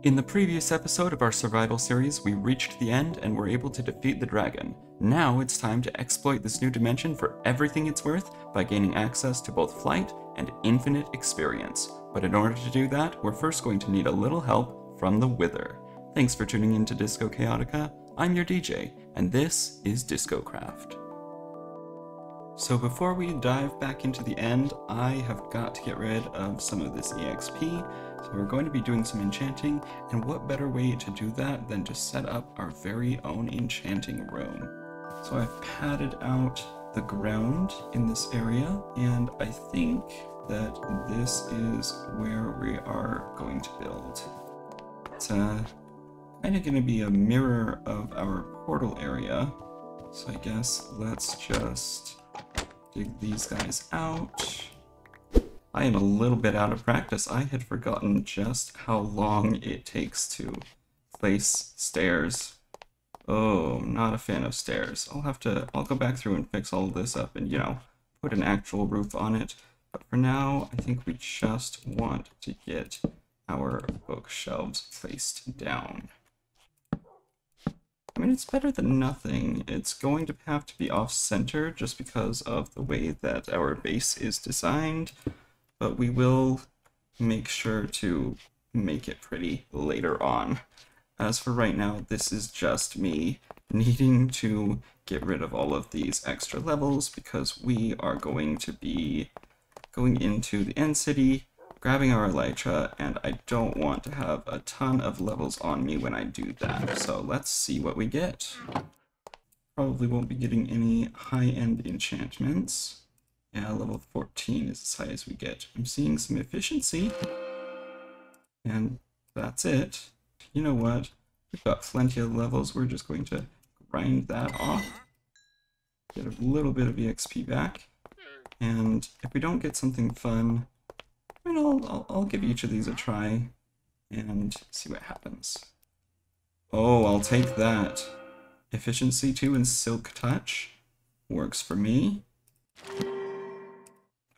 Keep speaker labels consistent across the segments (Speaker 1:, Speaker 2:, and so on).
Speaker 1: In the previous episode of our survival series, we reached the end and were able to defeat the dragon. Now it's time to exploit this new dimension for everything it's worth by gaining access to both flight and infinite experience. But in order to do that, we're first going to need a little help from the Wither. Thanks for tuning in to Disco Chaotica. I'm your DJ, and this is Discocraft. So before we dive back into the end, I have got to get rid of some of this EXP. So we're going to be doing some enchanting, and what better way to do that than to set up our very own enchanting room. So I've padded out the ground in this area, and I think that this is where we are going to build. It's kind of going to be a mirror of our portal area, so I guess let's just dig these guys out. I am a little bit out of practice. I had forgotten just how long it takes to place stairs. Oh, not a fan of stairs. I'll go back through and fix all this up and, put an actual roof on it. But for now, I think we just want to get our bookshelves placed down. I mean, it's better than nothing. It's going to have to be off-center just because of the way that our base is designed, but we will make sure to make it pretty later on. As for right now, this is just me needing to get rid of all of these extra levels because we are going to be going into the end city, grabbing our elytra, and I don't want to have a ton of levels on me when I do that. So let's see what we get. Probably won't be getting any high-end enchantments. Yeah, level 14 is as high as we get. I'm seeing some efficiency, and that's it. You know what? We've got plenty of levels. We're just going to grind that off, get a little bit of EXP back, and if we don't get something fun, I mean, I'll give each of these a try and see what happens. Oh, I'll take that. Efficiency 2 and Silk Touch works for me.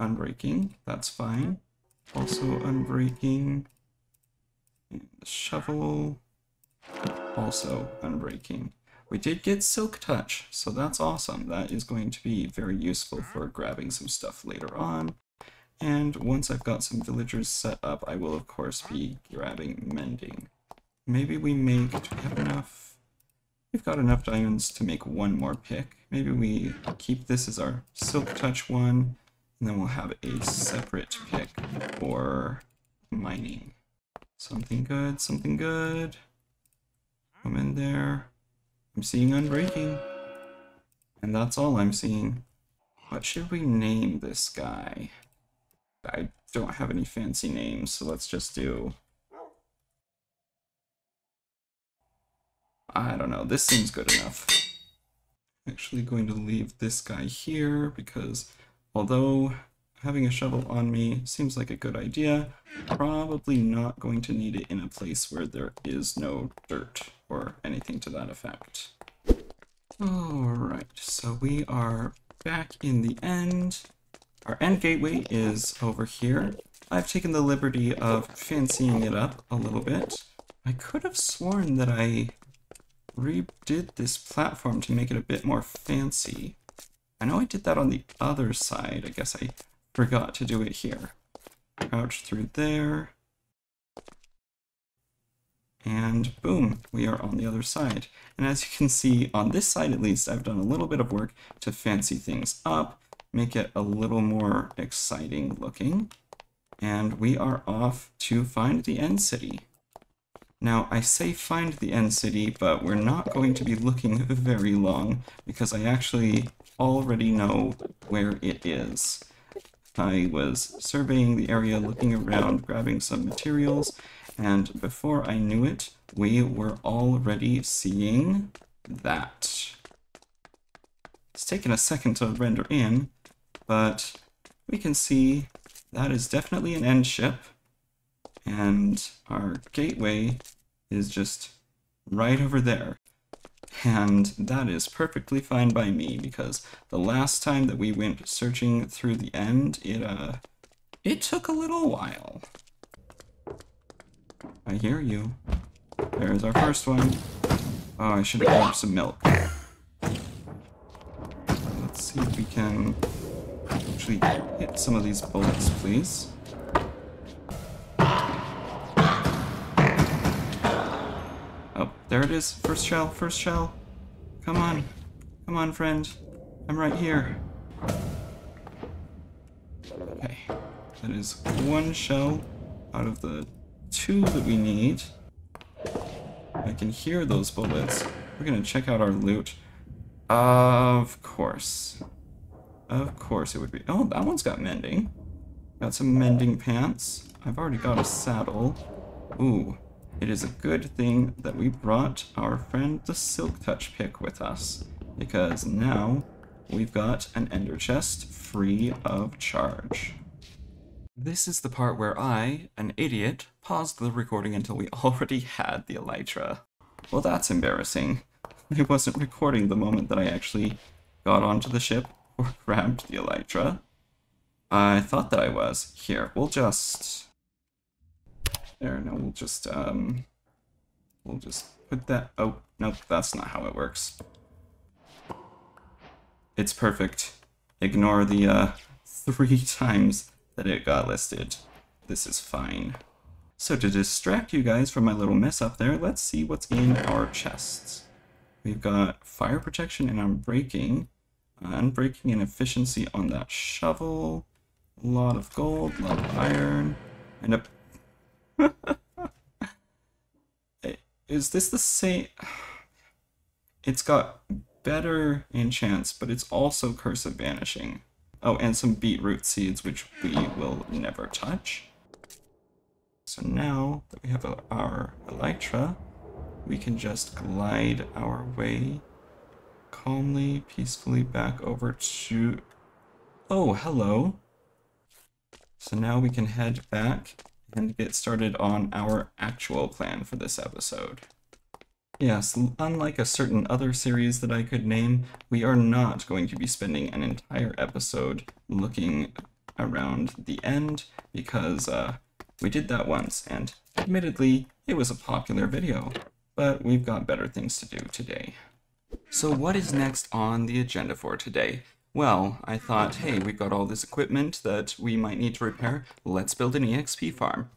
Speaker 1: Unbreaking, that's fine. Also unbreaking. And the shovel, also unbreaking. We did get Silk Touch, so that's awesome. That is going to be very useful for grabbing some stuff later on. And once I've got some villagers set up, I will of course be grabbing Mending. Maybe we make, do we have enough? We've got enough diamonds to make one more pick. Maybe we keep this as our Silk Touch one, and then we'll have a separate pick for mining. Something good, something good. Come in there. I'm seeing unbreaking. And that's all I'm seeing. What should we name this guy? I don't have any fancy names, so let's just do... I don't know, this seems good enough. I'm actually going to leave this guy here because although having a shovel on me seems like a good idea, probably not going to need it in a place where there is no dirt or anything to that effect. Alright, so we are back in the end. Our end gateway is over here. I've taken the liberty of fancying it up a little bit. I could have sworn that I redid this platform to make it a bit more fancy. I know I did that on the other side. I guess I forgot to do it here. Crouch through there. And boom, we are on the other side. And as you can see, on this side at least, I've done a little bit of work to fancy things up, make it a little more exciting looking. And we are off to find the end city. Now, I say find the end city, but we're not going to be looking very long because I actually already know where it is. I was surveying the area, looking around, grabbing some materials, and before I knew it, we were already seeing that. It's taken a second to render in, but we can see that is definitely an end ship. And our gateway is just right over there. And that is perfectly fine by me, because the last time that we went searching through the end, it took a little while. I hear you. There's our first one. Oh, I should have grabbed some milk. Let's see if we can actually hit some of these bullets, please. Oh, there it is. First shell, first shell. Come on. Come on, friend. I'm right here. Okay. That is one shell out of the 2 that we need. I can hear those bullets. We're gonna check out our loot. Of course. Of course it would be. Oh, that one's got mending. Got some mending pants. I've already got a saddle. Ooh. It is a good thing that we brought our friend the Silk Touch pick with us, because now we've got an ender chest free of charge. This is the part where I, an idiot, paused the recording until we already had the elytra. Well, that's embarrassing. I wasn't recording the moment that I actually got onto the ship or grabbed the elytra. I thought that I was. Here, we'll just... There, no, we'll just put that... Oh, nope, that's not how it works. It's perfect. Ignore the, 3 times that it got listed. This is fine. So to distract you guys from my little mess up there, let's see what's in our chests. We've got fire protection and unbreaking. Unbreaking and efficiency on that shovel. A lot of gold, a lot of iron, and a... Is this the same? It's got better enchants, but it's also Curse of Vanishing. Oh, and some beetroot seeds, which we will never touch. So now that we have our elytra, we can just glide our way calmly, peacefully back over to... Oh, hello. So now we can head back and get started on our actual plan for this episode. Yes, unlike a certain other series that I could name, we are not going to be spending an entire episode looking around the end, because we did that once, and admittedly, it was a popular video, but we've got better things to do today. So what is next on the agenda for today? Well, I thought, hey, we've got all this equipment that we might need to repair, let's build an EXP farm.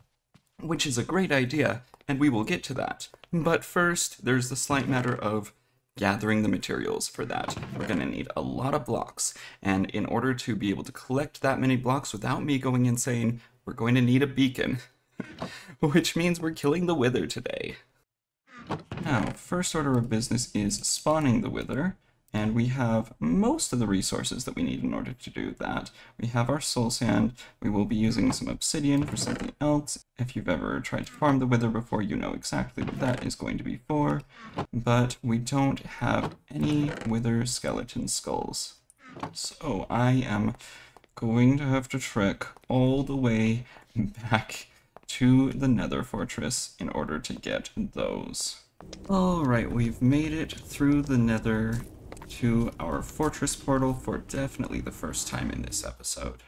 Speaker 1: Which is a great idea, and we will get to that. But first, there's the slight matter of gathering the materials for that. We're going to need a lot of blocks, and in order to be able to collect that many blocks without me going insane, we're going to need a beacon. Which means we're killing the Wither today. Now, first order of business is spawning the Wither, and we have most of the resources that we need in order to do that. We have our soul sand. We will be using some obsidian for something else. If you've ever tried to farm the Wither before, you know exactly what that is going to be for. But we don't have any Wither skeleton skulls. So I am going to have to trek all the way back to the Nether Fortress in order to get those. Alright, we've made it through the Nether to our fortress portal for definitely the first time in this episode.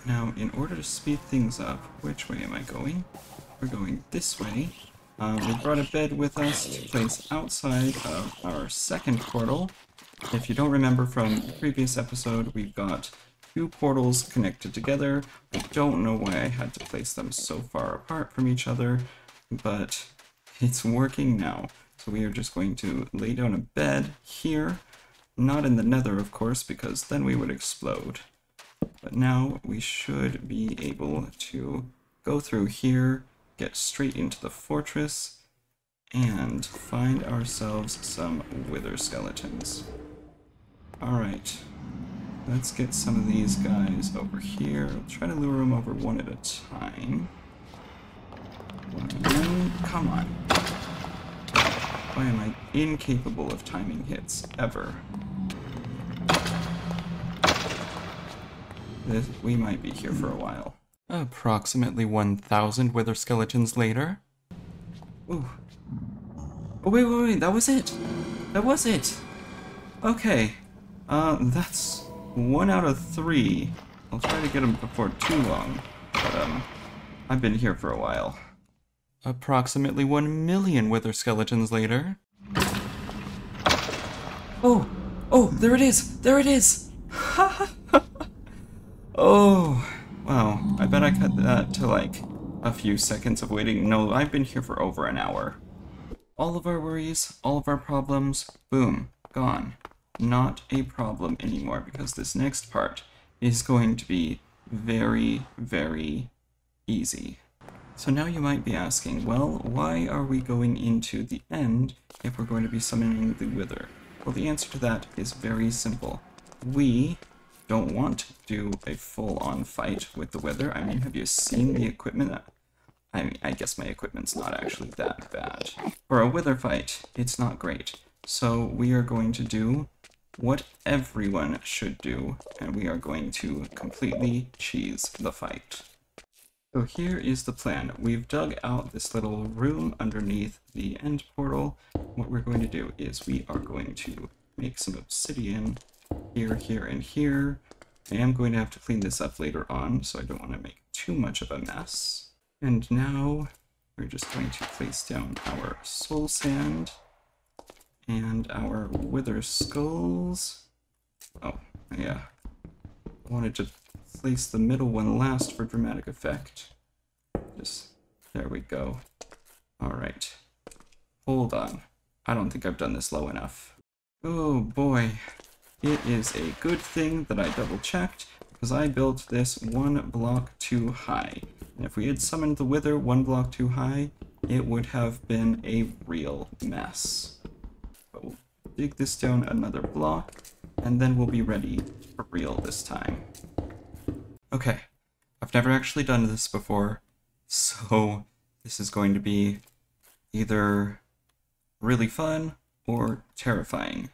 Speaker 1: Now, in order to speed things up, which way am I going? We're going this way. We brought a bed with us to place outside of our second portal. If you don't remember from the previous episode, we've got 2 portals connected together. I don't know why I had to place them so far apart from each other, but it's working now. So we are just going to lay down a bed here, not in the Nether, of course, because then we would explode. But now we should be able to go through here, get straight into the fortress, and find ourselves some Wither skeletons. Alright, let's get some of these guys over here. I'll try to lure them over one at a time. Come on. Why am I incapable of timing hits, ever? We might be here for a while. Approximately 1,000 Wither skeletons later. Ooh. Oh, wait, that was it! That was it! Okay. That's 1 out of 3. I'll try to get them before too long, but, I've been here for a while. Approximately 1 million wither skeletons later. Oh! Oh, there it is! There it is! Oh, wow. I bet I cut that to like a few seconds of waiting. No, I've been here for over an hour. All of our worries, all of our problems, boom, gone. Not a problem anymore because this next part is going to be very, very easy. So now you might be asking, well, why are we going into the end if we're going to be summoning the Wither? Well, the answer to that is very simple. We don't want to do a full-on fight with the Wither. I mean, have you seen the equipment? I mean, I guess my equipment's not actually that bad. For a Wither fight, it's not great. So we are going to do what everyone should do, and we are going to completely cheese the fight. So here is the plan. We've dug out this little room underneath the end portal. What we're going to do is we are going to make some obsidian here, here, and here. I am going to have to clean this up later on, so I don't want to make too much of a mess. And now we're just going to place down our soul sand and our wither skulls. Oh, yeah. I wanted to place the middle one last for dramatic effect. Just, there we go. Alright. Hold on. I don't think I've done this low enough. Oh boy. It is a good thing that I double checked, because I built this 1 block too high. And if we had summoned the Wither 1 block too high, it would have been a real mess. But we'll dig this down another block, and then we'll be ready for real this time. Okay, I've never actually done this before, so this is going to be either really fun or terrifying.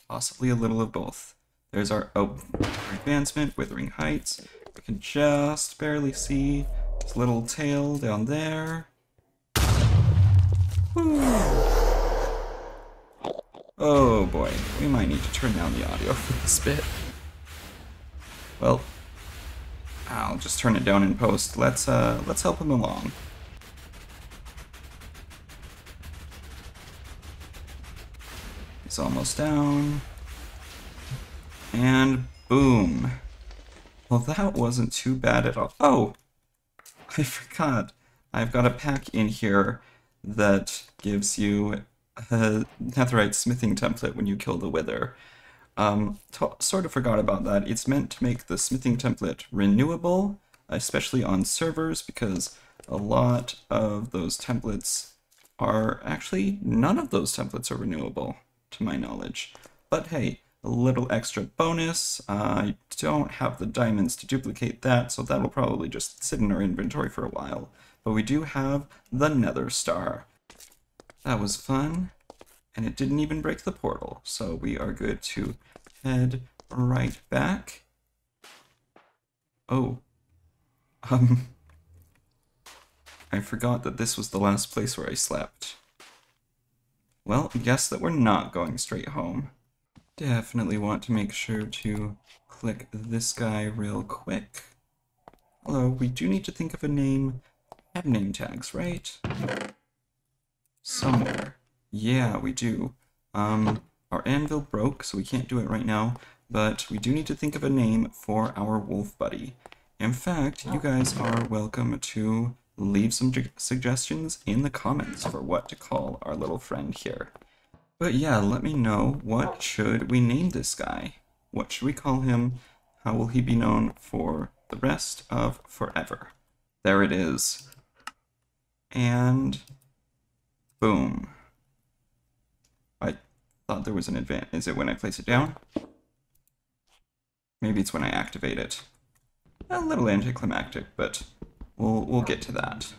Speaker 1: Possibly a little of both. There's our advancement, Withering Heights. We can just barely see his little tail down there. Woo. Oh boy, we might need to turn down the audio for this bit. Well, I'll just turn it down in post. Let's help him along. He's almost down. And boom. Well, that wasn't too bad at all. Oh! I forgot. I've got a pack in here that gives you a netherite smithing template when you kill the Wither. Sort of forgot about that. It's meant to make the smithing template renewable, especially on servers, because a lot of those templates are actually, none of those templates are renewable, to my knowledge. But hey, a little extra bonus. I don't have the diamonds to duplicate that, so that'll probably just sit in our inventory for a while. But we do have the Nether Star. That was fun, and it didn't even break the portal, so we are good to head right back. Oh. I forgot that this was the last place where I slept. Well, guess that we're not going straight home. Definitely want to make sure to click this guy real quick. Although, we do need to think of a name. Have name tags, right? Somewhere. Yeah, we do. Our anvil broke, so we can't do it right now, but we do need to think of a name for our wolf buddy. In fact, you guys are welcome to leave some suggestions in the comments for what to call our little friend here. But yeah, let me know, what should we name this guy? What should we call him? How will he be known for the rest of forever? There it is. And boom. I thought there was an advance. Is it when I place it down? Maybe it's when I activate it. A little anticlimactic, but we'll get to that.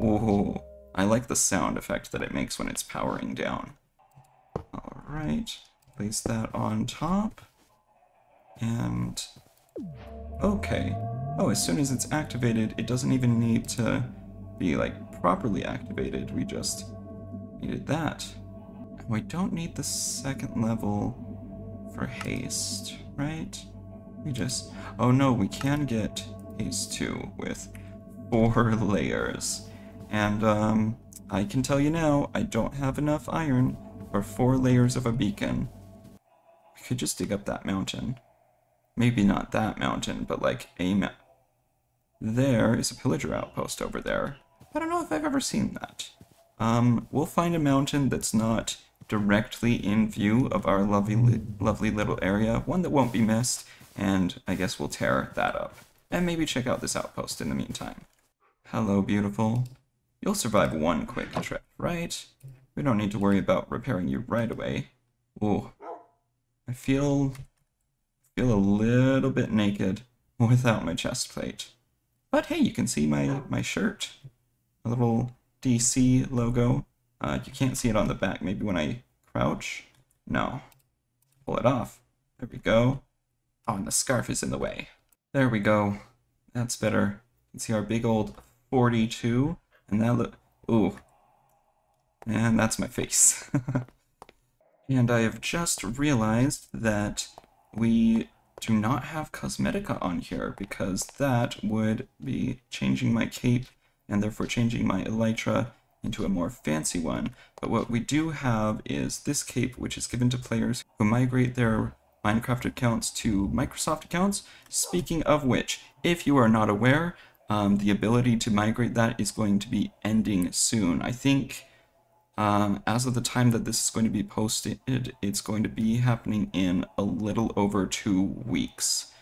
Speaker 1: Whoa, I like the sound effect that it makes when it's powering down. Alright, place that on top. And okay. Oh, as soon as it's activated, it doesn't even need to be like properly activated. We just needed that. We don't need the second level for haste, right? We just... oh no, we can get haste 2 with 4 layers. And I can tell you now, I don't have enough iron for 4 layers of a beacon. I could just dig up that mountain. Maybe not that mountain, but like a mountain. There is a pillager outpost over there. I don't know if I've ever seen that. We'll find a mountain that's not directly in view of our lovely little area, one that won't be missed, and I guess we'll tear that up. And maybe check out this outpost in the meantime. Hello, beautiful. You'll survive one quick trip, right? We don't need to worry about repairing you right away. Ooh. I feel a little bit naked without my chest plate. But hey, you can see my shirt. A little DC logo. You can't see it on the back. Maybe when I crouch? No. Pull it off. There we go. Oh, and the scarf is in the way. There we go. That's better. You can see our big old 42. And that look... Ooh. And that's my face. And I have just realized that we do not have Cosmetica on here, because that would be changing my cape and therefore changing my elytra into a more fancy one. But what we do have is this cape, which is given to players who migrate their Minecraft accounts to Microsoft accounts. Speaking of which, if you are not aware, the ability to migrate that is going to be ending soon. I think as of the time that this is going to be posted, it's going to be happening in a little over 2 weeks.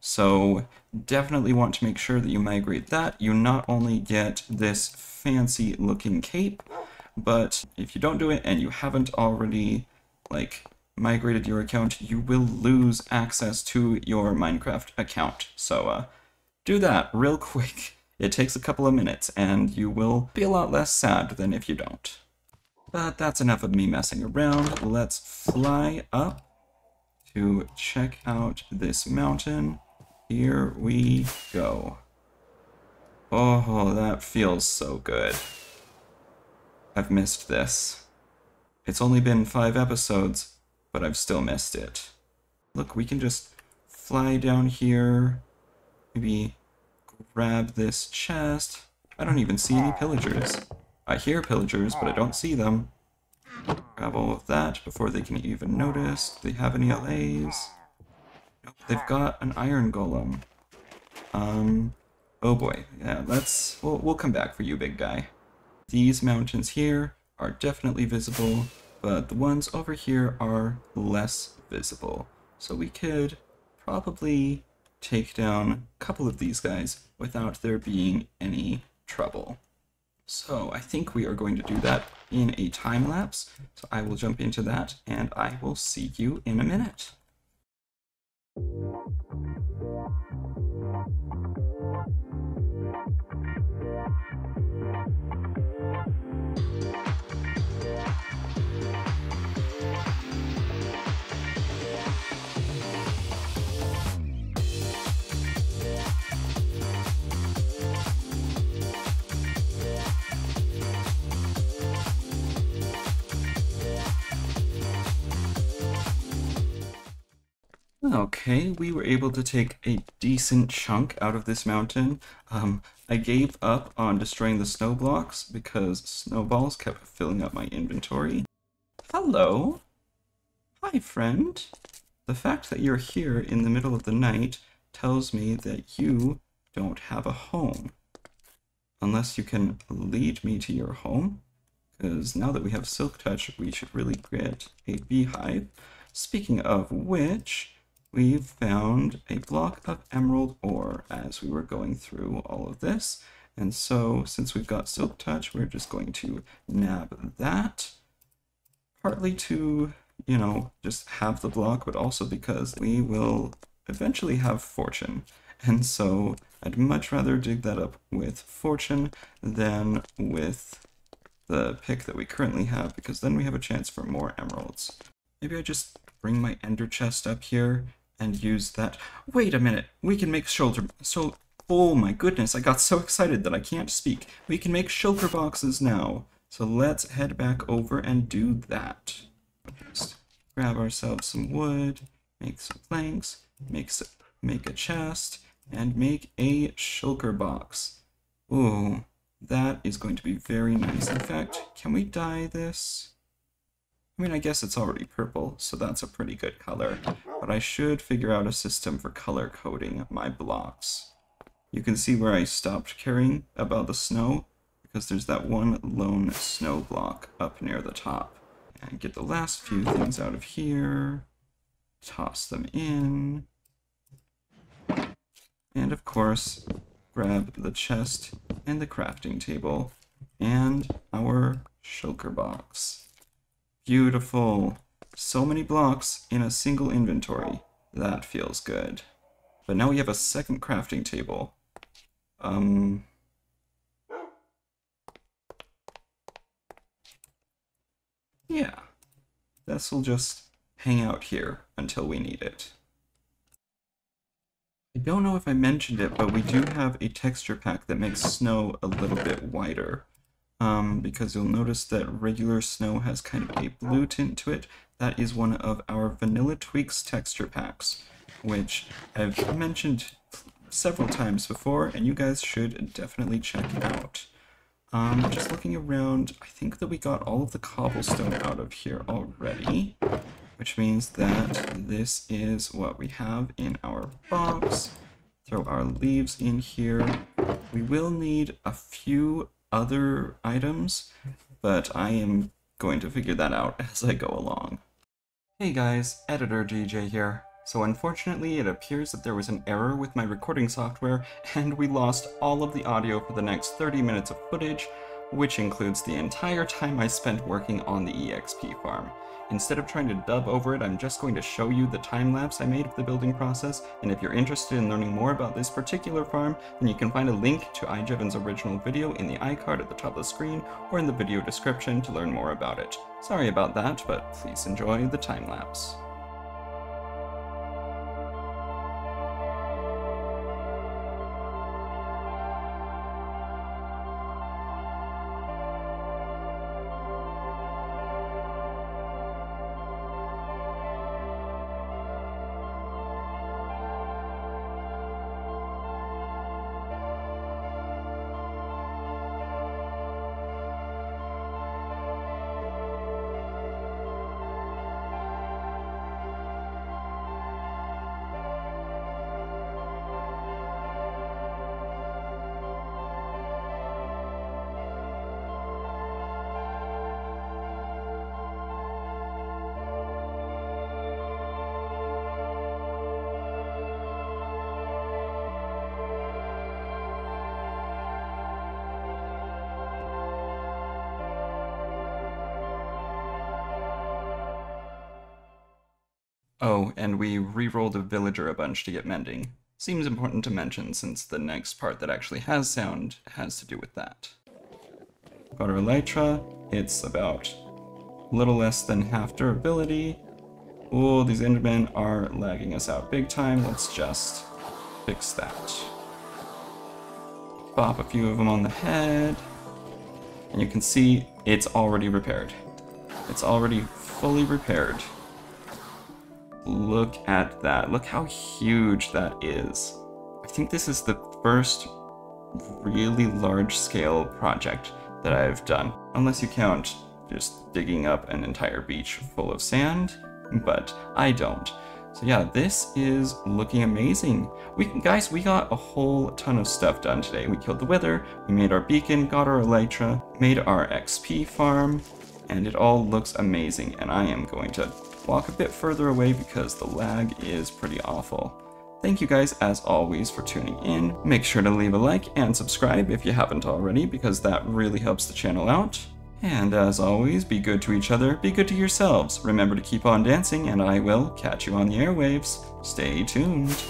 Speaker 1: So definitely want to make sure that you migrate that. You not only get this fancy looking cape, but if you don't do it and you haven't already migrated your account, you will lose access to your Minecraft account. So do that real quick. It takes a couple of minutes and you will be a lot less sad than if you don't. But that's enough of me messing around. Let's fly up to check out this mountain. Here we go. Oh, that feels so good. I've missed this. It's only been 5 episodes, but I've still missed it. Look, we can just fly down here. Maybe grab this chest. I don't even see any pillagers. I hear pillagers, but I don't see them. Grab all of that before they can even notice. Do they have any LAs? Nope, they've got an iron golem. Oh boy, yeah, we'll come back for you, big guy. These mountains here are definitely visible, but the ones over here are less visible. So we could probably take down a couple of these guys without there being any trouble. So I think we are going to do that in a time lapse. So I will jump into that and I will see you in a minute. Okay, we were able to take a decent chunk out of this mountain. I gave up on destroying the snow blocks because snowballs kept filling up my inventory. Hello. Hi, friend. The fact that you're here in the middle of the night tells me that you don't have a home. Unless you can lead me to your home, because now that we have Silk Touch, we should really get a beehive. Speaking of which, we found a block of emerald ore as we were going through all of this. And so, since we've got Silk Touch, we're just going to nab that. Partly to, you know, just have the block, but also because we will eventually have Fortune. And so, I'd much rather dig that up with Fortune than with the pick that we currently have, because then we have a chance for more emeralds. Maybe I just bring my ender chest up here and use that. Wait a minute, we can make oh my goodness, I got so excited that I can't speak. We can make shulker boxes now. So let's head back over and do that. Just grab ourselves some wood, make some planks, make a chest, and make a shulker box. Ooh, That is going to be very nice. In fact, can we dye this? I mean, I guess it's already purple, so that's a pretty good color. But I should figure out a system for color coding my blocks. You can see where I stopped caring about the snow, because there's that one lone snow block up near the top. And get the last few things out of here, toss them in, and of course, grab the chest and the crafting table and our shulker box. Beautiful. So many blocks in a single inventory. That feels good. But now we have a second crafting table. Yeah, this will just hang out here until we need it. I don't know if I mentioned it, but we do have a texture pack that makes snow a little bit whiter. Because you'll notice that regular snow has kind of a blue tint to it. That is one of our Vanilla Tweaks texture packs, which I've mentioned several times before, and you guys should definitely check out. Just looking around, I think that we got all of the cobblestone out of here already, which means that this is what we have in our box. Throw our leaves in here. We will need a few other items, but I am going to figure that out as I go along. Hey guys, Editor DJ here. So unfortunately it appears that there was an error with my recording software and we lost all of the audio for the next 30 minutes of footage, which includes the entire time I spent working on the EXP farm. Instead of trying to dub over it, I'm just going to show you the time-lapse I made of the building process, and if you're interested in learning more about this particular farm, then you can find a link to iJevin's original video in the iCard at the top of the screen, or in the video description to learn more about it. Sorry about that, but please enjoy the time-lapse. Oh, and we re-rolled a villager a bunch to get mending. Seems important to mention since the next part that actually has sound has to do with that. Got our elytra. It's about a little less than half durability. Oh, these endermen are lagging us out big time. Let's just fix that. Bop a few of them on the head. And you can see it's already repaired. It's already fully repaired. Look at that. Look how huge that is. I think this is the first really large-scale project that I've done. Unless you count just digging up an entire beach full of sand, but I don't. So yeah, this is looking amazing. Guys, we got a whole ton of stuff done today. We killed the wither, we made our beacon, got our elytra, made our XP farm, and it all looks amazing. And I am going to walk a bit further away because the lag is pretty awful. Thank you guys, as always, for tuning in. Make sure to leave a like and subscribe if you haven't already, because that really helps the channel out. And as always, be good to each other, be good to yourselves. Remember to keep on dancing, and I will catch you on the airwaves. Stay tuned.